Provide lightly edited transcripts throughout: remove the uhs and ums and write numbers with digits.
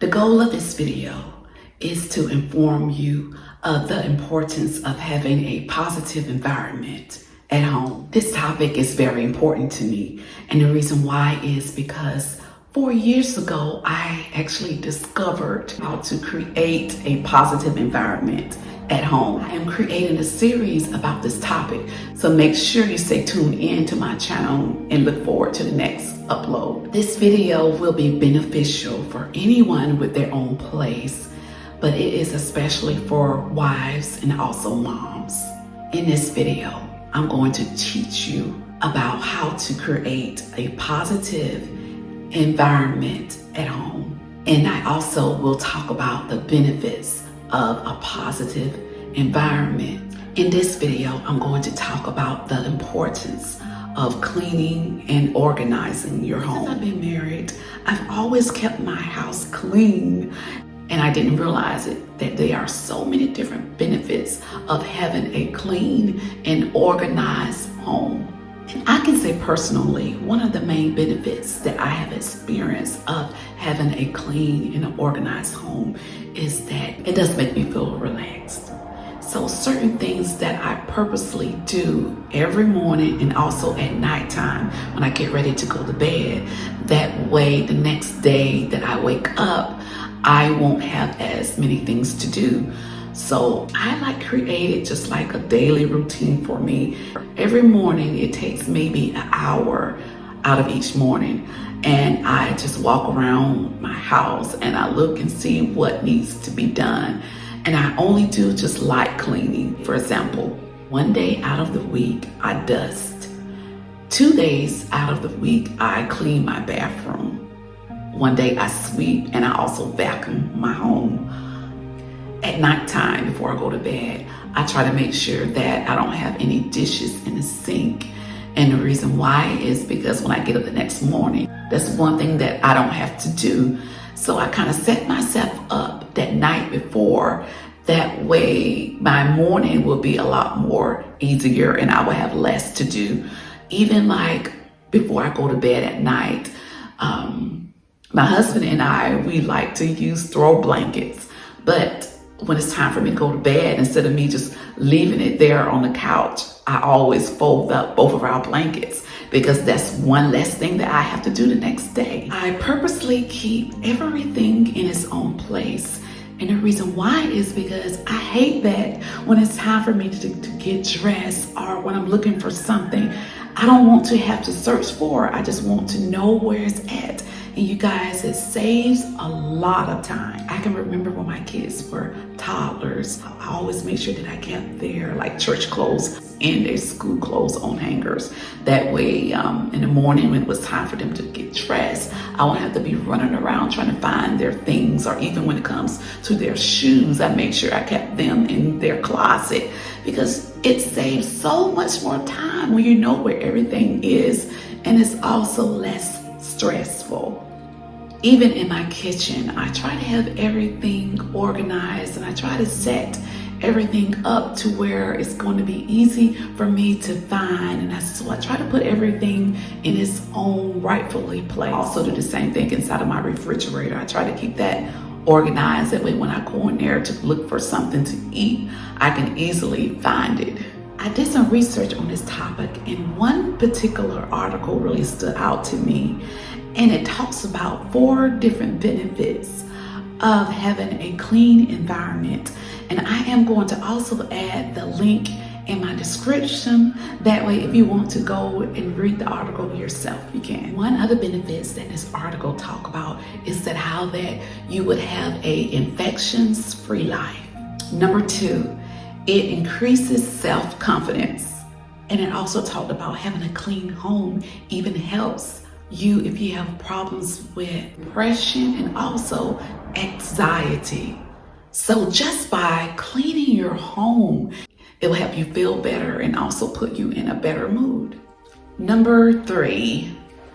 The goal of this video is to inform you of the importance of having a positive environment at home. This topic is very important to me, and the reason why is because 4 years ago, I actually discovered how to create a positive environment at home. I am creating a series about this topic, so make sure you stay tuned in to my channel and look forward to the next upload. This video will be beneficial for anyone with their own place, but it is especially for wives and also moms. In this video, I'm going to teach you about how to create a positive environment at home. And I also will talk about the benefits of a positive environment. In this video, I'm going to talk about the importance of cleaning and organizing your home. Since I've been married, I've always kept my house clean, and I didn't realize it that there are so many different benefits of having a clean and organized home. And I can say personally, one of the main benefits that I have experienced of having a clean and organized home is that it does make me feel relaxed. So certain things that I purposely do every morning and also at nighttime when I get ready to go to bed, that way the next day that I wake up, I won't have as many things to do. So I create it just like a daily routine for me. Every morning it takes maybe an hour out of each morning, and I just walk around my house and I look and see what needs to be done. And I only do just light cleaning. For example, 1 day out of the week I dust. 2 days out of the week I clean my bathroom. 1 day I sweep, and I also vacuum my home. At nighttime, before I go to bed, I try to make sure that I don't have any dishes in the sink. And the reason why is because when I get up the next morning, that's one thing that I don't have to do. So I kind of set myself up that night before. That way my morning will be a lot more easier and I will have less to do. Even like before I go to bed at night, my husband and I, we like to use throw blankets. But when it's time for me to go to bed, instead of me just leaving it there on the couch, I always fold up both of our blankets because that's one less thing that I have to do the next day. I purposely keep everything in its own place. And the reason why is because I hate that when it's time for me to get dressed or when I'm looking for something, I don't want to have to search for it. I just want to know where it's at. And you guys, it saves a lot of time. I can remember when my kids were toddlers, I always made sure that I kept their church clothes and their school clothes on hangers. That way, in the morning when it was time for them to get dressed, I won't have to be running around trying to find their things. Or even when it comes to their shoes, I make sure I kept them in their closet because it saves so much more time when you know where everything is, and it's also less stressful. Even in my kitchen, I try to have everything organized and I try to set everything up to where it's going to be easy for me to find. And so I try to put everything in its own rightfully place. I also do the same thing inside of my refrigerator. I try to keep that organized. That way when I go in there to look for something to eat, I can easily find it. I did some research on this topic, and one particular article really stood out to me, and it talks about 4 different benefits of having a clean environment. And I am going to also add the link in my description. That way, if you want to go and read the article yourself, you can. One of the benefits that this article talk about is that how that you would have a infections-free life. Number 2, it increases self-confidence. And it also talked about having a clean home even helps you if you have problems with depression and also anxiety. So just by cleaning your home, it will help you feel better and also put you in a better mood. Number 3,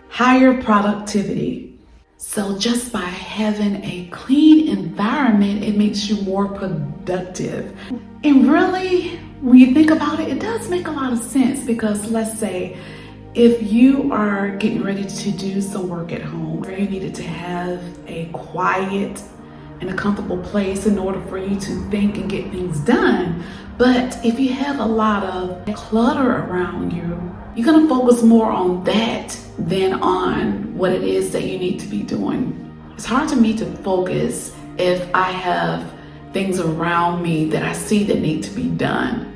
higher productivity. So just by having a clean environment, it makes you more productive. And really, when you think about it, it does make a lot of sense because let's say If you are getting ready to do some work at home, or you needed to have a quiet in a comfortable place in order for you to think and get things done. But if you have a lot of clutter around you, you're gonna focus more on that than on what it is that you need to be doing. It's hard for me to focus if I have things around me that I see that need to be done.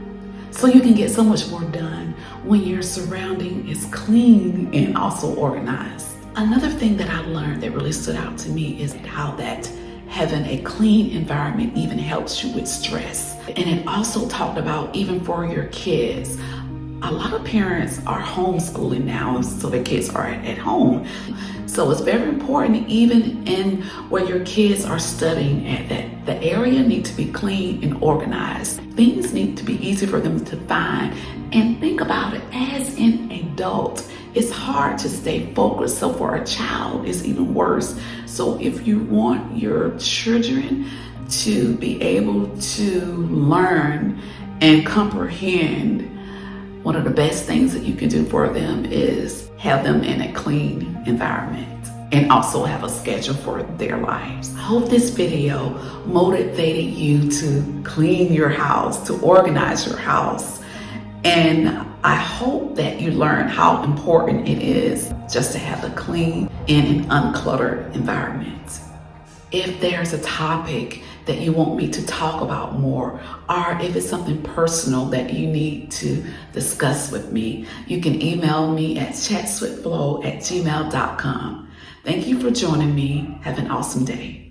So you can get so much more done when your surrounding is clean and also organized. Another thing that I learned that really stood out to me is how that having a clean environment even helps you with stress. And it also talked about even for your kids. A lot of parents are homeschooling now, so their kids are at home. So it's very important, even in where your kids are studying at, that the area needs to be clean and organized. Things need to be easy for them to find. And think about it, as an adult, it's hard to stay focused. So for a child, it's even worse. So if you want your children to be able to learn and comprehend, one of the best things that you can do for them is have them in a clean environment and also have a schedule for their lives. I hope this video motivated you to clean your house, to organize your house. And I hope that you learn how important it is just to have a clean and an uncluttered environment. If there's a topic that you want me to talk about more, or if it's something personal that you need to discuss with me, you can email me at chatswithflo@gmail.com. Thank you for joining me. Have an awesome day.